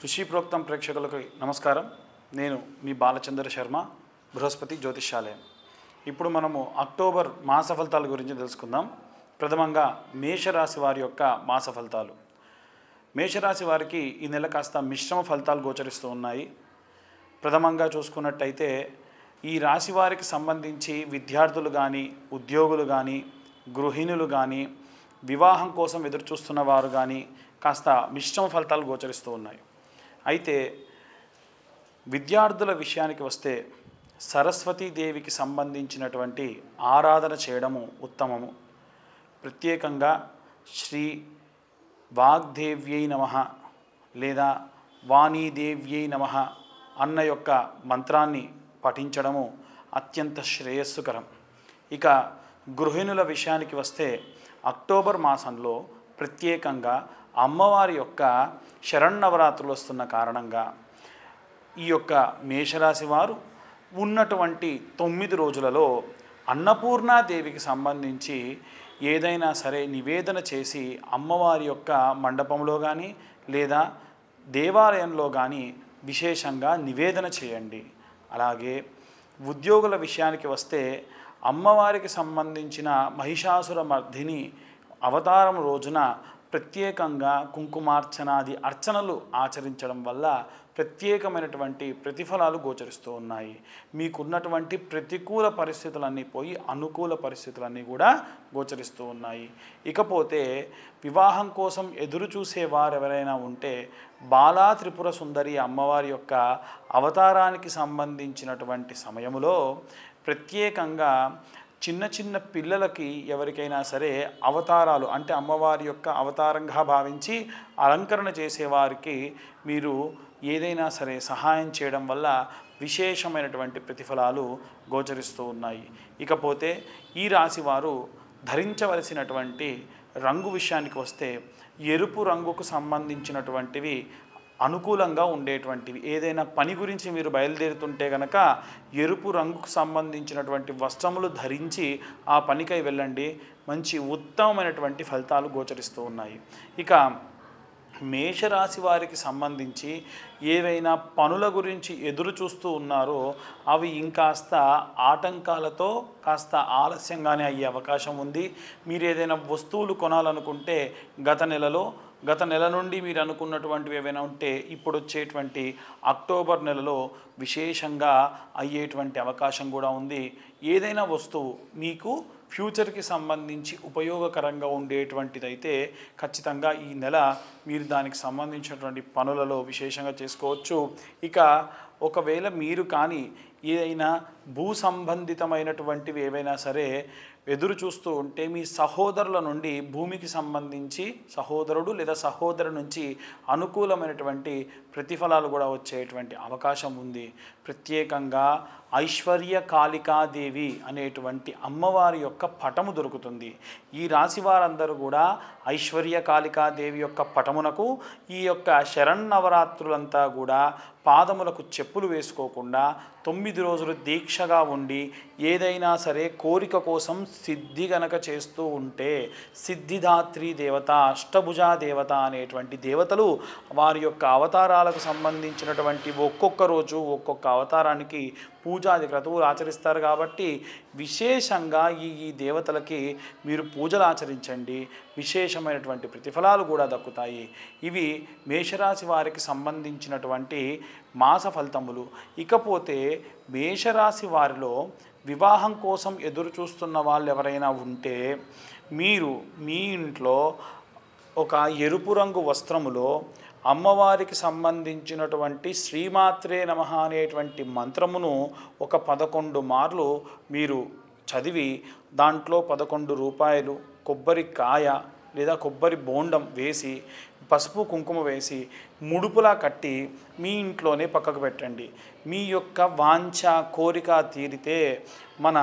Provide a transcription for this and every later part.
ఋషి ప్రోక్తం ప్రేక్షకులకు నమస్కారం. నేను మీ బాలచంద్ర శర్మ, బృహస్పతి జ్యోతిష్యాలయం. ఇప్పుడు మనము అక్టోబర్ మాస ఫలితాల గురించి తెలుసుకుందాం. ప్రథమంగా మేషరాశి వారి యొక్క మాస ఫలితాలు. మేషరాశి వారికి ఈ నెల కాస్త మిశ్రమ ఫలితాలు గోచరిస్తూ ఉన్నాయి. ప్రథమంగా చూసుకున్నట్టయితే ఈ రాశి వారికి సంబంధించి విద్యార్థులు కానీ, ఉద్యోగులు కానీ, గృహిణులు కానీ, వివాహం కోసం ఎదురుచూస్తున్న వారు కానీ కాస్త మిశ్రమ ఫలితాలు గోచరిస్తూ ఉన్నాయి. అయితే విద్యార్థుల విషయానికి వస్తే సరస్వతీదేవికి సంబంధించినటువంటి ఆరాధన చేయడము ఉత్తమము. ప్రత్యేకంగా శ్రీ వాగ్దేవ్యై నమః లేదా వాణీదేవ్యై నమః అన్న యొక్క మంత్రాన్ని పఠించడము అత్యంత శ్రేయస్సుకరం. ఇక గృహిణుల విషయానికి వస్తే అక్టోబర్ మాసంలో ప్రత్యేకంగా అమ్మవారి యొక్క శరన్నవరాత్రులు వస్తున్న కారణంగా ఈ యొక్క మేషరాశి వారు ఉన్నటువంటి 9 రోజులలో అన్నపూర్ణాదేవికి సంబంధించి ఏదైనా సరే నివేదన చేసి అమ్మవారి యొక్క మండపంలో కానీ లేదా దేవాలయంలో కానీ విశేషంగా నివేదన చేయండి. అలాగే ఉద్యోగుల విషయానికి వస్తే అమ్మవారికి సంబంధించిన మహిషాసుర మర్దిని అవతారం రోజున ప్రత్యేకంగా కుంకుమార్చనాది అర్చనలు ఆచరించడం వల్ల ప్రత్యేకమైనటువంటి ప్రతిఫలాలు గోచరిస్తూ ఉన్నాయి. మీకున్నటువంటి ప్రతికూల పరిస్థితులన్నీ పోయి అనుకూల పరిస్థితులన్నీ కూడా గోచరిస్తూ ఉన్నాయి. ఇకపోతే వివాహం కోసం ఎదురు చూసేవారు ఎవరైనా ఉంటే బాలా త్రిపుర సుందరి అమ్మవారి యొక్క అవతారానికి సంబంధించినటువంటి సమయంలో ప్రత్యేకంగా చిన్న చిన్న పిల్లలకి ఎవరికైనా సరే అవతారాలు అంటే అమ్మవారి యొక్క అవతారంగా భావించి అలంకరణ చేసేవారికి మీరు ఏదైనా సరే సహాయం చేయడం వల్ల విశేషమైనటువంటి ప్రతిఫలాలు గోచరిస్తూ ఉన్నాయి. ఇకపోతే ఈ రాశి వారు ధరించవలసినటువంటి రంగు విషయానికి వస్తే ఎరుపు రంగుకు సంబంధించినటువంటివి అనుకూలంగా ఉండేటువంటివి. ఏదైనా పని గురించి మీరు బయలుదేరుతుంటే కనుక ఎరుపు రంగుకు సంబంధించినటువంటి వస్త్రములు ధరించి ఆ పనికై వెళ్ళండి. మంచి ఉత్తమమైనటువంటి ఫలితాలు గోచరిస్తూ ఉన్నాయి. ఇక మేషరాశి వారికి సంబంధించి ఏవైనా పనుల గురించి ఎదురు చూస్తూ ఉన్నారో అవి ఇంకాస్త ఆటంకాలతో కాస్త ఆలస్యంగానే అయ్యే అవకాశం ఉంది. మీరు ఏదైనా వస్తువులు కొనాలనుకుంటే గత నెల నుండి మీరు అనుకున్నటువంటివి ఏవైనా ఉంటే ఇప్పుడు వచ్చేటువంటి అక్టోబర్ నెలలో విశేషంగా అయ్యేటువంటి అవకాశం కూడా ఉంది. ఏదైనా వస్తువు మీకు ఫ్యూచర్కి సంబంధించి ఉపయోగకరంగా ఉండేటువంటిదైతే ఖచ్చితంగా ఈ నెల మీరు దానికి సంబంధించినటువంటి పనులలో విశేషంగా చేసుకోవచ్చు. ఇక ఒకవేళ మీరు కానీ ఏదైనా భూ సంబంధితమైనటువంటివి ఏవైనా సరే ఎదురు చూస్తూ ఉంటే మీ సహోదరుల నుండి భూమికి సంబంధించి సహోదరుడు లేదా సహోదరు నుంచి అనుకూలమైనటువంటి ప్రతిఫలాలు కూడా వచ్చేటువంటి అవకాశం ఉంది. ప్రత్యేకంగా ఐశ్వర్య కాళికాదేవి అనేటువంటి అమ్మవారి యొక్క పటము దొరుకుతుంది. ఈ రాశి వారందరూ కూడా ఐశ్వర్య కాళికాదేవి యొక్క పటమునకు ఈ యొక్క శరన్నవరాత్రులంతా కూడా పాదములకు చెప్పులు వేసుకోకుండా 9 రోజులు దీక్షగా ఉండి ఏదైనా సరే కోరిక కోసం సిద్ధి గనక చేస్తూ ఉంటే సిద్ధిదాత్రి దేవత, అష్టభుజా దేవత అనేటువంటి దేవతలు వారి యొక్క అవతారాలకు సంబంధించినటువంటి ఒక్కొక్క రోజు ఒక్కొక్క అవతారానికి పూజాది క్రతువులు ఆచరిస్తారు. కాబట్టి విశేషంగా ఈ దేవతలకి మీరు పూజలు ఆచరించండి. విశేషమైనటువంటి ప్రతిఫలాలు కూడా దక్కుతాయి. ఇవి మేషరాశి వారికి సంబంధించినటువంటి మాస ఫలితములు. ఇకపోతే మేషరాశి వారిలో వివాహం కోసం ఎదురు చూస్తున్న వాళ్ళు ఎవరైనా ఉంటే మీరు మీ ఇంట్లో ఒక ఎరుపు రంగు వస్త్రములో అమ్మవారికి సంబంధించినటువంటి శ్రీమాత్రే నమః అనేటువంటి మంత్రమును ఒక 11 మార్లు మీరు చదివి దాంట్లో 11 రూపాయలు కొబ్బరికాయ లేదా కొబ్బరి బోండం వేసి పసుపు కుంకుమ వేసి ముడుపులా కట్టి మీ ఇంట్లోనే పక్కకు పెట్టండి. మీ యొక్క వాంఛ కోరిక తీరితే మన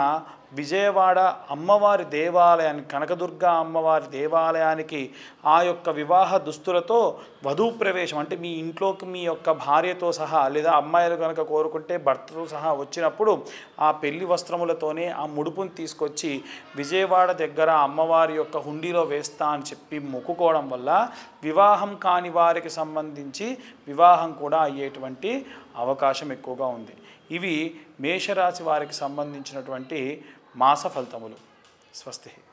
విజయవాడ అమ్మవారి దేవాలయానికి, కనకదుర్గ అమ్మవారి దేవాలయానికి ఆ యొక్క వివాహ దుస్తులతో వధూ ప్రవేశం అంటే మీ ఇంట్లోకి మీ యొక్క భార్యతో సహా, లేదా అమ్మాయిలు కనుక కోరుకుంటే భర్తతో సహా వచ్చినప్పుడు ఆ పెళ్లి వస్త్రములతోనే ఆ ముడుపుని తీసుకొచ్చి విజయవాడ దగ్గర అమ్మవారి యొక్క హుండీలో వేస్తా అని చెప్పి మొక్కుకోవడం వల్ల వివాహం కాని వారికి సంబంధించి వివాహం కూడా అయ్యేటువంటి అవకాశం ఎక్కువగా ఉంది. ఇవి మేషరాశి వారికి సంబంధించినటువంటి మాస ఫలితములు. స్వస్తి.